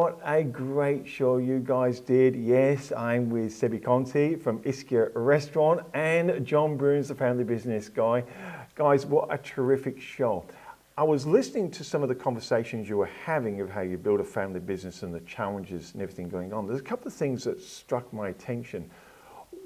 what a great show you guys did. Yes, I'm with Sebi Conti from Ischia Restaurant and John Broons, the family business guy. Guys, what a terrific show. I was listening to some of the conversations you were having of how you build a family business and the challenges and everything going on. There's a couple of things that struck my attention.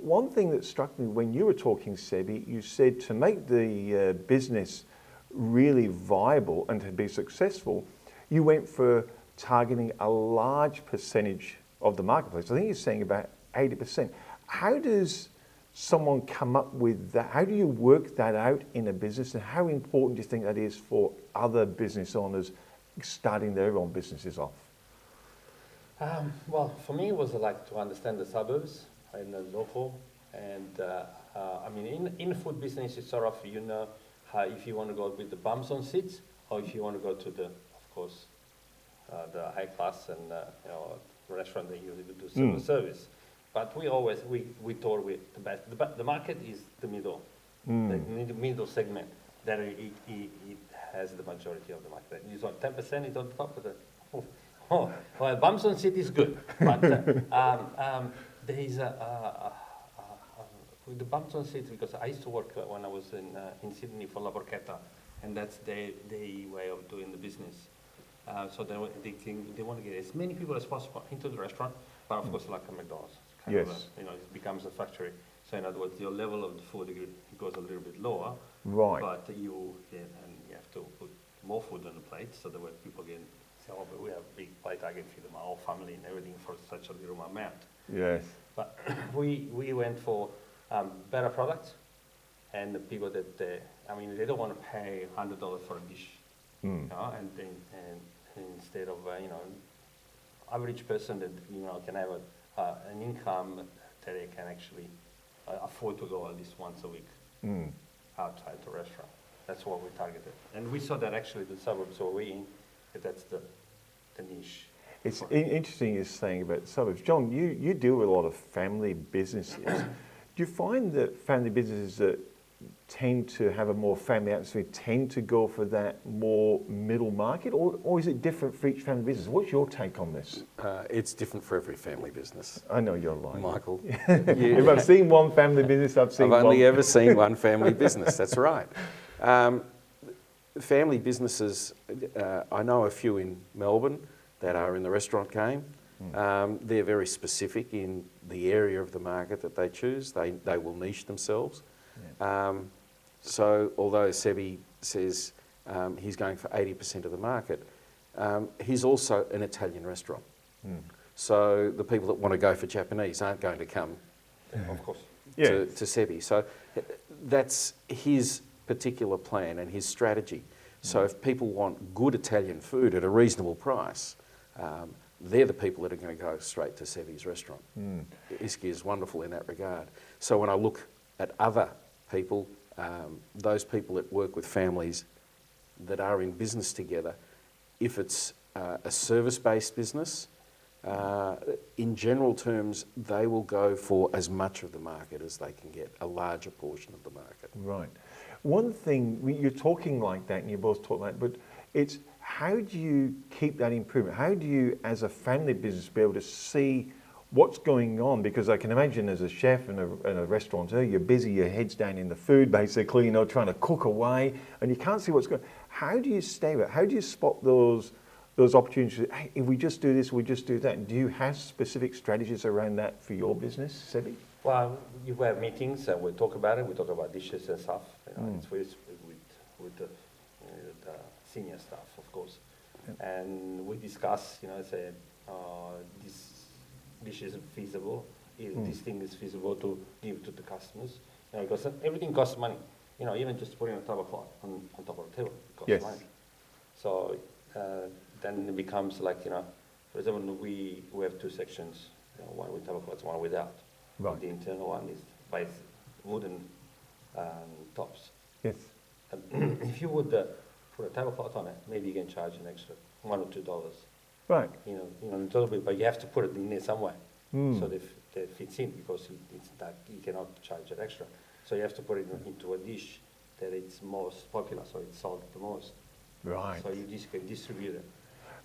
One thing that struck me when you were talking, Sebi, you said to make the business really viable and to be successful, you went for targeting a large percentage of the marketplace. I think you're saying about 80%. How does someone come up with that? How do you work that out in a business, and how important do you think that is for other business owners starting their own businesses off? Well, for me, it was like to understand the suburbs and the local. And I mean, in the food business, it's sort of, you know, if you want to go with the bums on seats, or if you want to go to the, of course, the high class and you know, restaurant that usually do silver service. But we always we thought the best. The market is the middle, the middle segment. That it has the majority of the market. You saw 10% is on top of the. Well, bums on seat is good, but there is with the bums on seat, because I used to work when I was in Sydney for La Borchetta, and that's their way of doing the business. So they want to get as many people as possible into the restaurant, but of course, like a McDonald's, kind of you know, it becomes a factory. So in other words, your level of the food it goes a little bit lower, right? But you have to put more food on the plate, so that when people say, "Oh, but we have a big plate, I can feed them our whole family and everything for such a little amount." Yes. But we went for better products, and the people that they don't want to pay $100 for a dish, you know, and instead of you know, average person that you know can have an income that they can actually afford to go at least once a week outside the restaurant. That's what we targeted, and we saw that actually the suburbs were in. That's the niche. It's interesting you're saying about the suburbs. John, you deal with a lot of family businesses. Do you find that family businesses that tend to have a more family atmosphere tend to go for that more middle market, or is it different for each family business? What's your take on this? It's different for every family business. I know you're lying, Michael. If I've seen one family business, I've only ever seen one family business. That's right. Family businesses, I know a few in Melbourne that are in the restaurant game. They're very specific in the area of the market that they choose. They will niche themselves. So although Sebi says he's going for 80% of the market, he's also an Italian restaurant. So the people that want to go for Japanese aren't going to come, of course, to Sebi. So that's his particular plan and his strategy. So if people want good Italian food at a reasonable price, they're the people that are going to go straight to Sebi's restaurant. Ischia is wonderful in that regard. So when I look at other people, those people that work with families that are in business together, if it's a service-based business, in general terms, they will go for as much of the market as they can get, a larger portion of the market. Right. One thing, you're talking like that and you both talk like that, but it's how do you keep that improvement? How do you, as a family business, be able to see what's going on? Because I can imagine as a chef and a restaurateur, you're busy, your head's down in the food, basically, you know, trying to cook away, and you can't see what's going on. How do you stay with it? How do you spot those opportunities? Hey, if we just do this, we just do that. And do you have specific strategies around that for your business, Sebi? Well, you have meetings and we talk about it. We talk about dishes and stuff. You know, it's with the senior staff, of course, and we discuss. You know, say this dish is feasible. This thing is feasible to give to the customers. You know, because everything costs money. You know, even just putting a tablecloth on top of the table costs money. So then it becomes like, you know, for example, we have two sections. You know, one with tablecloths, one without. Right. The internal one is by wooden tops. Yes. And if you would put a tablecloth on it, maybe you can charge an extra $1 or $2. Right. You know, a little bit, but you have to put it in there somewhere, so that it fits in, because it's that you cannot charge it extra. So you have to put it into a dish that it's most popular, so it's sold the most. Right. So you just can distribute it.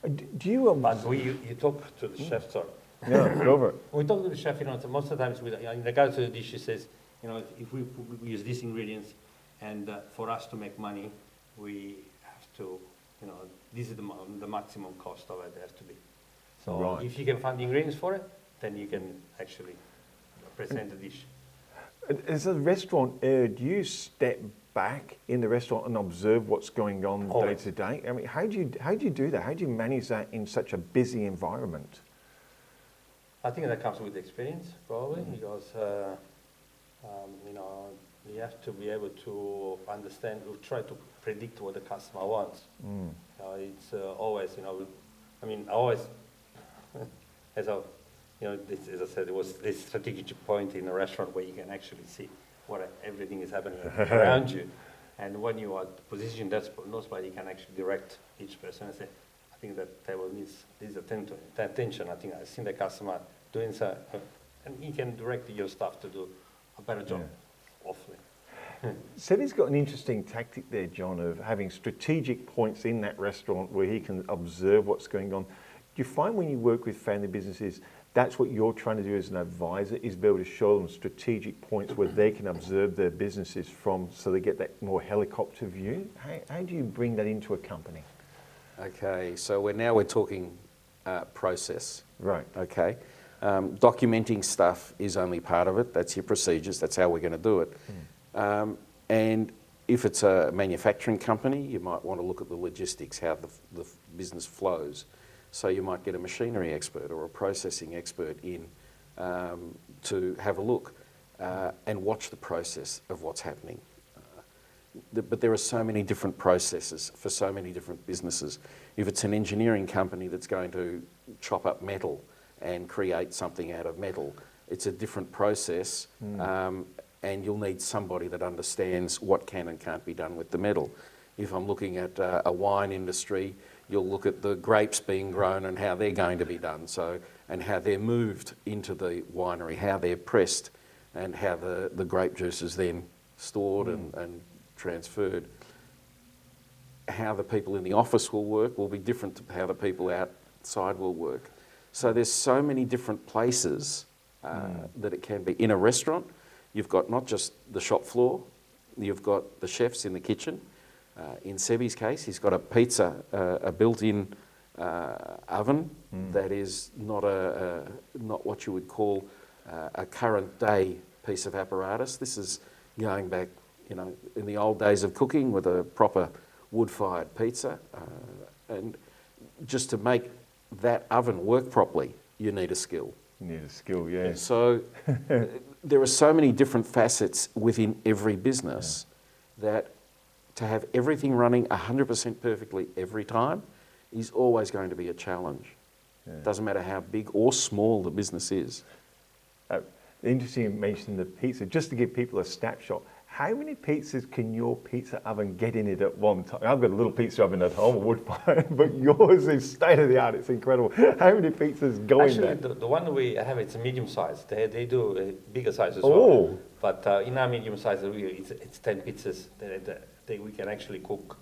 Do you... But you talk to the chef, sorry. Yeah, go over it. We talk to the chef, most of the times, in regards to the dish, he says, if we use these ingredients, and for us to make money, we have to, this is the maximum cost of it has to be. So Right. if you can find the ingredients for it, then you can actually present the dish. As a restaurateur, do you step back in the restaurant and observe what's going on day Always. to day? I mean, how do you do that? How do you manage that in such a busy environment? I think that comes with experience, probably, because you have to be able to understand, or try to predict what the customer wants. It's always, I always, as I said, it was this strategic point in a restaurant where you can actually see what everything is happening around you. And when you are positioned that spot, you can actually direct each person and say, I think that table needs attention. I think I've seen the customer doing so, and you can direct your staff to do a better job, hopefully. Sebi's got an interesting tactic there, John, of having strategic points in that restaurant where he can observe what's going on. Do you find when you work with family businesses, that's what you're trying to do as an advisor, is be able to show them strategic points where they can observe their businesses from, so they get that more helicopter view? How do you bring that into a company? Okay, so we're talking process. Right. Okay. Documenting stuff is only part of it. That's your procedures. That's how we're going to do it. And if it's a manufacturing company, you might want to look at the logistics, how the business flows. So you might get a machinery expert or a processing expert in to have a look and watch the process of what's happening. But there are so many different processes for so many different businesses. If it's an engineering company that's going to chop up metal and create something out of metal, it's a different process, and you'll need somebody that understands what can and can't be done with the metal. If I'm looking at a wine industry, you'll look at the grapes being grown and how they're going to be done, and how they're moved into the winery, how they're pressed, and how the grape juice is then stored and transferred. How the people in the office will work will be different to how the people outside will work. So there's so many different places that it can be. In a restaurant, you've got not just the shop floor, you've got the chefs in the kitchen. In Sebi's case, he's got a built-in oven that is not what you would call a current day piece of apparatus. This is going back, in the old days of cooking with a proper wood-fired pizza. And just to make that oven work properly, you need a skill. You need a skill, yeah. So there are so many different facets within every business that to have everything running 100% perfectly every time is always going to be a challenge. Yeah. Doesn't matter how big or small the business is. Interesting you mentioned the pizza. Just to give people a snapshot, how many pizzas can your pizza oven get in it at one time? I've got a little pizza oven at home, a wood fire, but yours is state of the art. It's incredible. How many pizzas go in there? Actually, the one we have, it's a medium size. They do a bigger size as well. Oh. But in our medium size, it's 10 pizzas that we can actually cook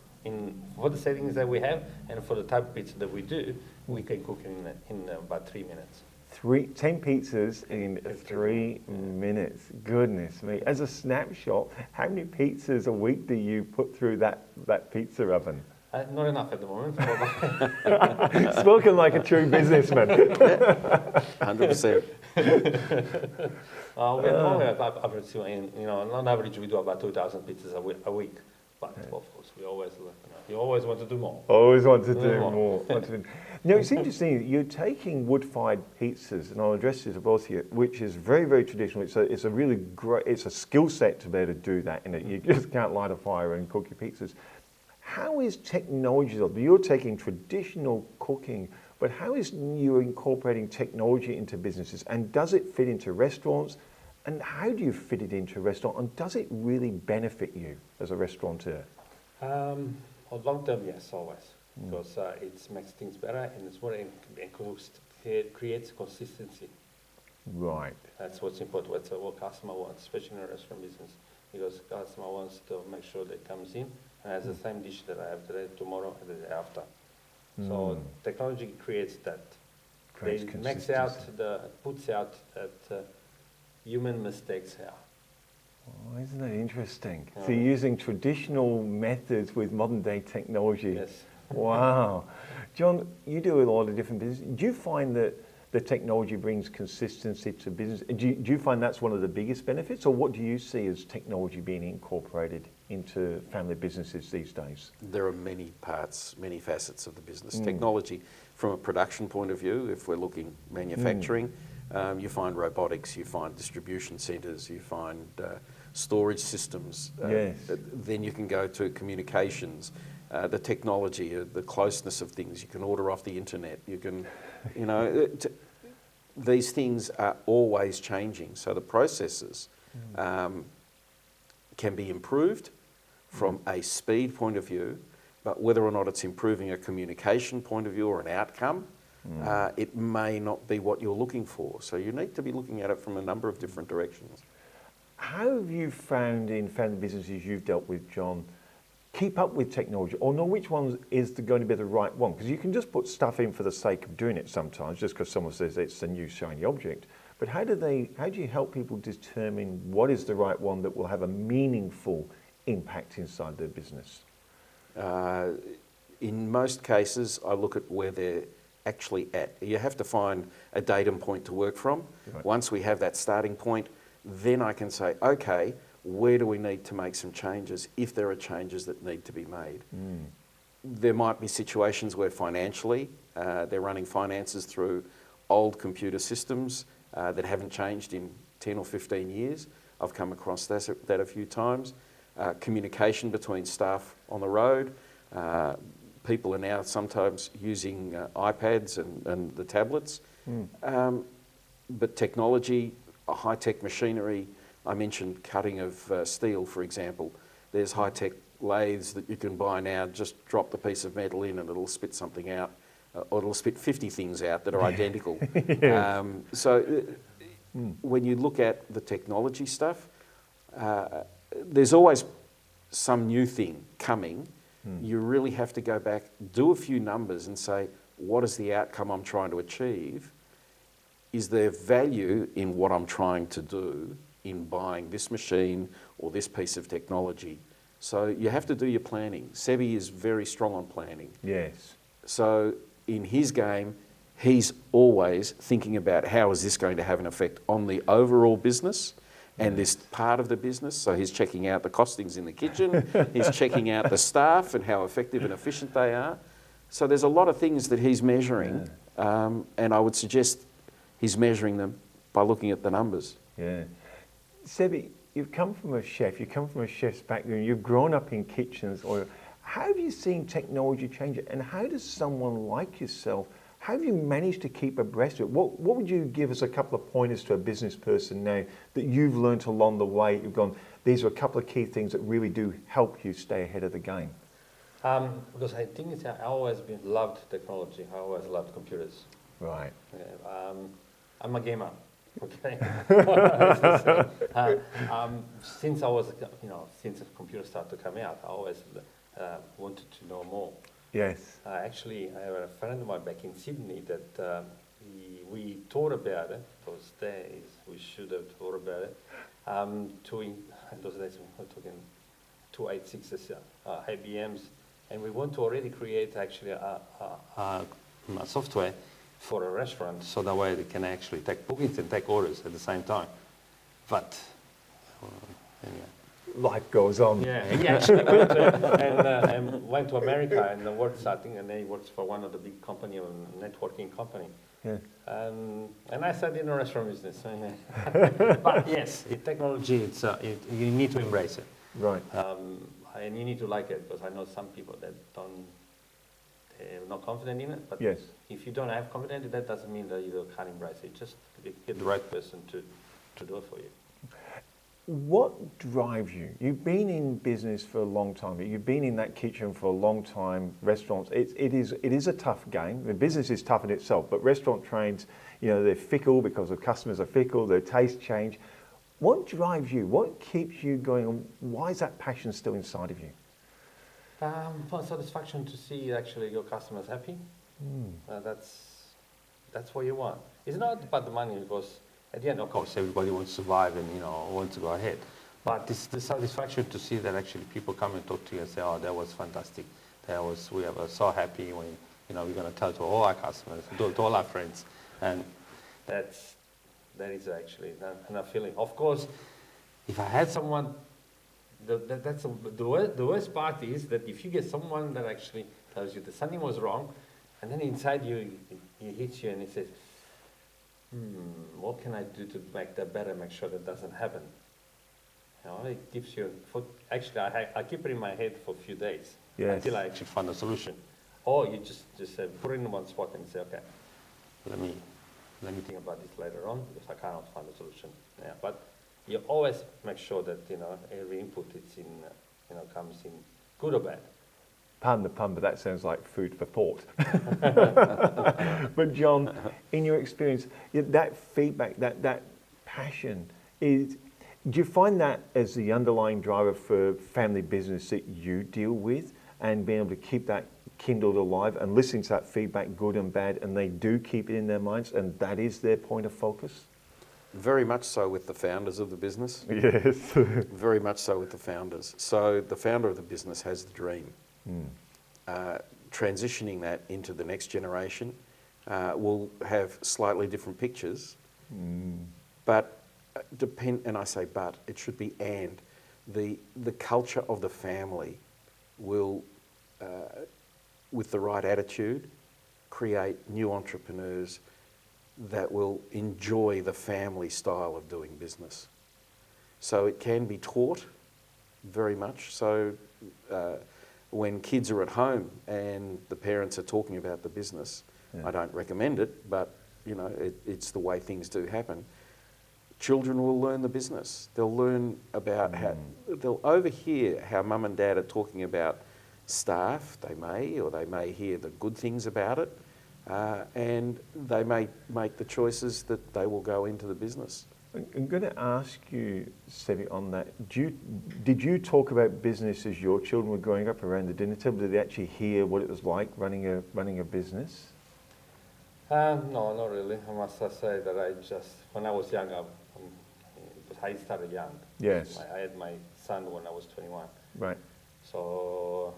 for the settings that we have, and for the type of pizza that we do, we can cook in about 3 minutes. 10 pizzas in 3 minutes. Goodness me. As a snapshot, how many pizzas a week do you put through that pizza oven? Not enough at the moment. Spoken like a true businessman. 100%. On average, we do about 2,000 pizzas a week. But of course, we always look. You always want to do more. Always want to do more. Now, it's interesting, you're taking wood-fired pizzas, and I'll address this to both of you, which is very, very traditional. It's a really great, it's a skill set to be able to do that. You just can't light a fire and cook your pizzas. How is technology, though? You're taking traditional cooking, but how is you incorporating technology into businesses? And does it fit into restaurants? And how do you fit it into a restaurant? And does it really benefit you as a restaurateur? On long term, yes, always. Because it makes things better, and it's more it creates consistency. Right. That's what's important. What customer wants, especially in a restaurant business, because customer wants to make sure that it comes in and has the same dish that I have today, tomorrow, and the day after. So technology creates that. Creates They puts out that human mistakes here. Oh, isn't that interesting? Yeah. So you're using traditional methods with modern day technology. Yes. Wow. John, you do a lot of different business. Do you find that the technology brings consistency to business? Do you find that's one of the biggest benefits, or what do you see as technology being incorporated into family businesses these days? There are many parts, many facets of the business. Technology, from a production point of view, if we're looking manufacturing, you find robotics, you find distribution centres, you find storage systems. Yes. Then you can go to communications, the technology, the closeness of things. You can order off the internet. You can, these things are always changing. So the processes can be improved from a speed point of view, but whether or not it's improving a communication point of view or an outcome, it may not be what you're looking for. So you need to be looking at it from a number of different directions. How have you found in family businesses you've dealt with, John, keep up with technology, or know which one is going to be the right one? Because you can just put stuff in for the sake of doing it sometimes, just because someone says it's a new shiny object. But how do you help people determine what is the right one that will have a meaningful impact inside their business? In most cases, I look at where they're actually at. You have to find a datum point to work from. Right. Once we have that starting point, then I can say, okay, where do we need to make some changes if there are changes that need to be made? There might be situations where financially they're running finances through old computer systems that haven't changed in 10 or 15 years. I've come across that a few times. Communication between staff on the road. People are now sometimes using iPads and the tablets. But technology, high-tech machinery, I mentioned cutting of steel, for example. There's high-tech lathes that you can buy now. Just drop the piece of metal in and it'll spit something out, or it'll spit 50 things out that are identical. Yes. When you look at the technology stuff, there's always some new thing coming. You really have to go back, do a few numbers and say, what is the outcome I'm trying to achieve? Is there value in what I'm trying to do in buying this machine or this piece of technology? So you have to do your planning. Sebi is very strong on planning. Yes. So in his game, he's always thinking about how is this going to have an effect on the overall business and this part of the business. So he's checking out the costings in the kitchen, he's checking out the staff and how effective and efficient they are. So there's a lot of things that he's measuring, and I would suggest he's measuring them by looking at the numbers. Yeah. Sebi, you've come from a chef, you come from a chef's background, you've grown up in kitchens. How have you seen technology change it? And how does someone like yourself, how have you managed to keep abreast of it? What would you give us a couple of pointers to a business person now that you've learned along the way? You've gone, these are a couple of key things that really do help you stay ahead of the game. Because I think I always loved technology. I always loved computers. Right. I'm a gamer. Okay. Since I was, since the computer started to come out, I always wanted to know more. Yes. Actually, I have a friend of mine back in Sydney that we thought about it. Those days, we should have thought about it. Those days we were talking 286s, IBMs, and we want to already create actually a software for a restaurant, so that way they can actually take bookings and take orders at the same time. But anyway. Life goes on. Yeah, he actually went to America and worked something, and then he works for one of the big company, a networking company. Yeah. And I started in a restaurant business. But yes, technology, you need to embrace it. Right. And you need to like it, because I know some people that they're not confident in it. But Yes. if you don't have confidence, that doesn't mean that you can't embrace it. Just get the right person to do it for you. What drives you? You've been in business for a long time. You've been in that kitchen for a long time. Restaurants, it is a tough game. The business is tough in itself, but restaurant trains, they're fickle because the customers are fickle. Their tastes change. What drives you? What keeps you going? And why is that passion still inside of you? For satisfaction to see actually your customers happy. That's what you want. It's not about the money, because at the end, of course, everybody wants to survive and wants to go ahead. But this the satisfaction to see that actually people come and talk to you and say, "Oh, that was fantastic. We were so happy when we're going to tell to all our customers, to all our friends," and that is actually a feeling. Of course, if I had someone, the worst part is that if you get someone that actually tells you that something was wrong, and then inside you, he hits you and he says, what can I do to make that better, make sure that doesn't happen? It gives you, actually I keep it in my head for a few days until I actually find a solution. Or you just say, put it in one spot and say, okay, let me think about this later on, because I cannot find a solution. Yeah, but you always make sure that every input comes in good or bad. Pardon the pun, but that sounds like food for thought. But John, in your experience, that feedback, that passion, do you find that as the underlying driver for family business that you deal with, and being able to keep that kindled alive and listening to that feedback, good and bad, and they do keep it in their minds, and that is their point of focus? Very much so with the founders of the business. Yes. Very much so with the founders. So the founder of the business has the dream. Transitioning that into the next generation will have slightly different pictures, but and I say but, it should be and, the culture of the family will, with the right attitude, create new entrepreneurs that will enjoy the family style of doing business. So it can be taught very much. So when kids are at home and the parents are talking about the business, I don't recommend it, but it's the way things do happen. Children will learn the business. They'll learn about they'll overhear how mum and dad are talking about staff, they may hear the good things about it, and they may make the choices that they will go into the business. I'm going to ask you, Sebi, on that. Did you talk about business as your children were growing up around the dinner table? Did they actually hear what it was like running a business? No, not really. I must say that when I was young, I started young. Yes. I had my son when I was 21. Right. So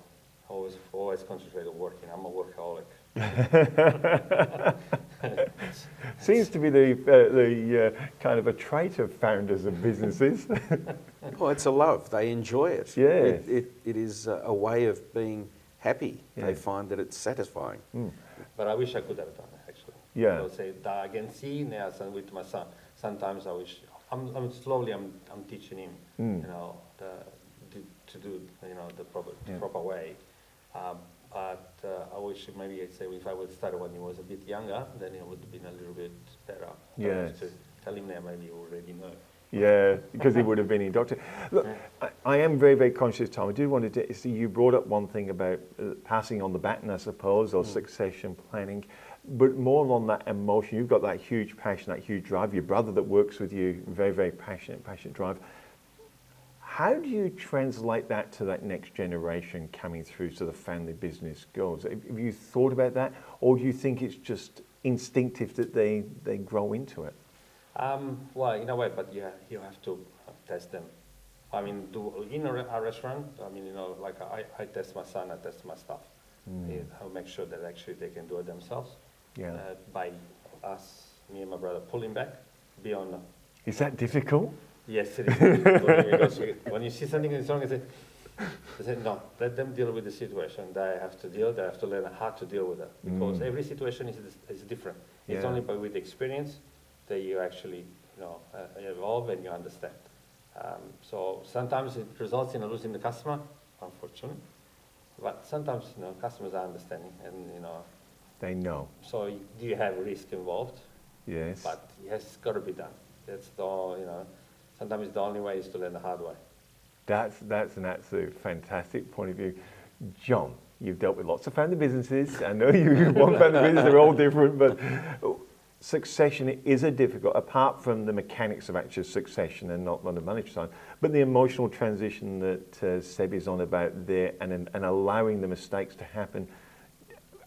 I was always concentrated on working. I'm a workaholic. Seems to be the kind of a trait of founders of businesses. Oh, it's a love. They enjoy it. Yeah. It is a way of being happy. Yeah. They find that it's satisfying. But I wish I could have done it, actually. Yeah. I would say that I can see now with my son. Sometimes I wish I'm slowly teaching him, to do the proper way. But I wish maybe I'd say if I would start when he was a bit younger, then it would have been a little bit better. Yes. To tell him that maybe he already know. Yeah, because he would have been indoctrinated. Look, I am very, very conscious, Tom. I do want to see, you brought up one thing about passing on the baton, I suppose, or succession planning, but more on that emotion. You've got that huge passion, that huge drive. Your brother that works with you, very, very passionate drive. How do you translate that to that next generation coming through to the family business goals? Have you thought about that, or do you think it's just instinctive that they grow into it? Well, in a way, but you have to test them. I mean, in a restaurant, like I test my son, I test my staff. I'll make sure that actually they can do it themselves. Yeah. By us, me and my brother, pulling back beyond. Is that difficult? Yes, it is. Because when you see something is wrong, I say, no, let them deal with the situation. They have to learn how to deal with it. Because every situation is different. It's only with experience that you actually evolve and you understand. So sometimes it results in losing the customer, unfortunately. But sometimes customers are understanding and they know. So do you have risk involved? Yes. But it's got to be done. That's the sometimes the only way is to learn the hard way. That's an absolute fantastic point of view. John, you've dealt with lots of family businesses. I know you one family business, they're all different, but succession is a difficult, apart from the mechanics of actual succession and not on the monetary side, but the emotional transition that Sebi's on about there, and allowing the mistakes to happen.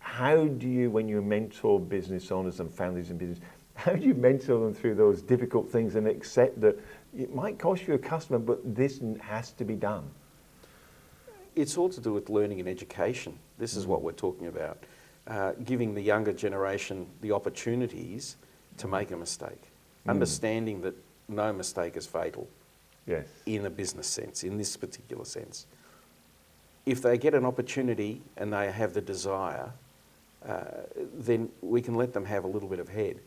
How do you, when you mentor business owners and families in business, how do you mentor them through those difficult things and accept that it might cost you a customer, but this has to be done? It's all to do with learning and education. This is what we're talking about. Giving the younger generation the opportunities to make a mistake. Understanding that no mistake is fatal. Yes. In a business sense, in this particular sense. If they get an opportunity and they have the desire, then we can let them have a little bit of head.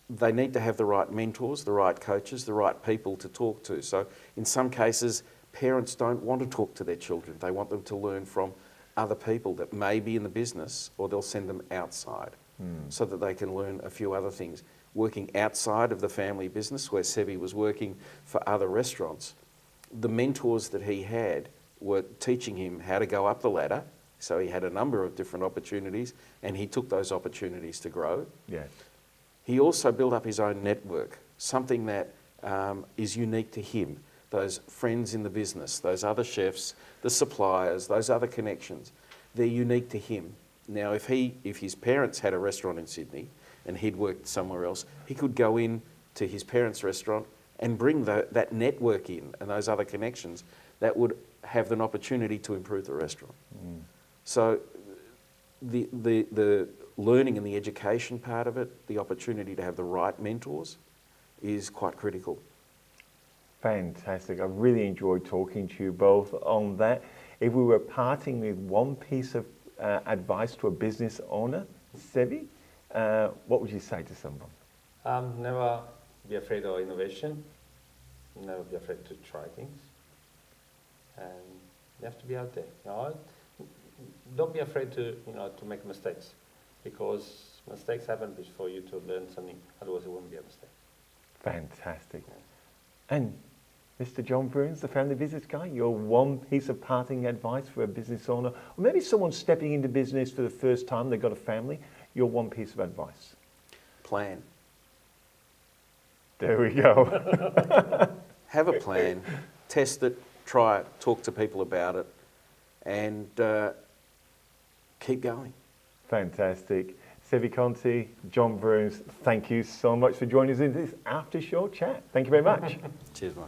They need to have the right mentors, the right coaches, the right people to talk to. So in some cases, parents don't want to talk to their children. They want them to learn from other people that may be in the business, or they'll send them outside so that they can learn a few other things. Working outside of the family business, where Sebi was working for other restaurants, the mentors that he had were teaching him how to go up the ladder. So he had a number of different opportunities, and he took those opportunities to grow. Yes. He also built up his own network, something that is unique to him. Those friends in the business, those other chefs, the suppliers, those other connections, they're unique to him. Now, if his parents had a restaurant in Sydney and he'd worked somewhere else, he could go in to his parents' restaurant and bring that network in and those other connections that would have an opportunity to improve the restaurant. So the learning and the education part of it, the opportunity to have the right mentors, is quite critical. Fantastic. I really enjoyed talking to you both on that. If we were parting with one piece of advice to a business owner, Sebi, what would you say to someone? Never be afraid of innovation. Never be afraid to try things. And you have to be out there. You know? Don't be afraid to make mistakes, because mistakes happen for you to learn something. Otherwise, it won't be a mistake. Fantastic. And Mr. John Broons, the family business guy, your one piece of parting advice for a business owner, or maybe someone stepping into business for the first time, they've got a family, your one piece of advice. Plan. There we go. Have a plan, test it, try it, talk to people about it, and keep going. Fantastic. Sebi Conti, John Broons, thank you so much for joining us in this after show chat. Thank you very much. Cheers, mate.